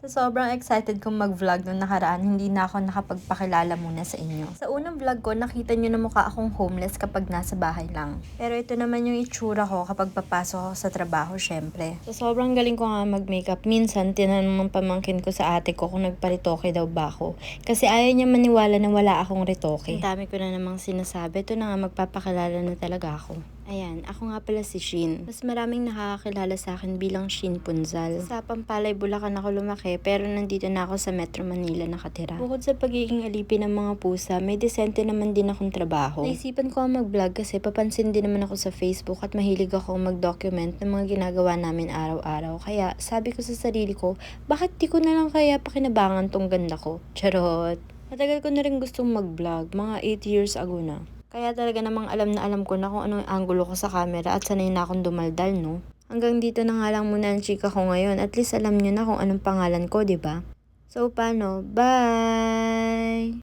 So, sobrang excited kong mag-vlog nung nakaraan, hindi na ako nakapagpakilala muna sa inyo. Sa unang vlog ko, nakita nyo na mukha akong homeless kapag nasa bahay lang. Pero ito naman yung itsura ko kapag papasok ako sa trabaho, syempre. So, sobrang galing ko nga mag-makeup. Minsan, tinanong ng pamangkin ko sa ate ko kung nagparitoke daw ba ako. Kasi ayaw niya maniwala na wala akong ritoke. Ang dami ko na namang sinasabi. Ito na nga, magpapakilala na talaga ako. Ayan, ako nga pala si Shin. Mas maraming nakakakilala sa akin bilang Shin Punzal. Sa Pampalay, Bulacan ako lumaki, pero nandito na ako sa Metro Manila nakatira. Bukod sa pagiging alipin ng mga pusa, may desente naman din akong trabaho. Naisipan ko ang mag-vlog kasi papansin din naman ako sa Facebook at mahilig ako mag-document ng mga ginagawa namin araw-araw. Kaya sabi ko sa sarili ko, bakit di ko na lang kaya pakinabangan tong ganda ko? Charot! Matagal ko na rin gustong mag-vlog, mga 8 years ago na. Kaya talaga namang alam na alam ko na kung anong angulo ko sa camera at sanay na akong dumaldal, no? Hanggang dito na nga lang muna ang chika ko ngayon. At least alam nyo na kung anong pangalan ko, 'di ba? So, paano? Bye!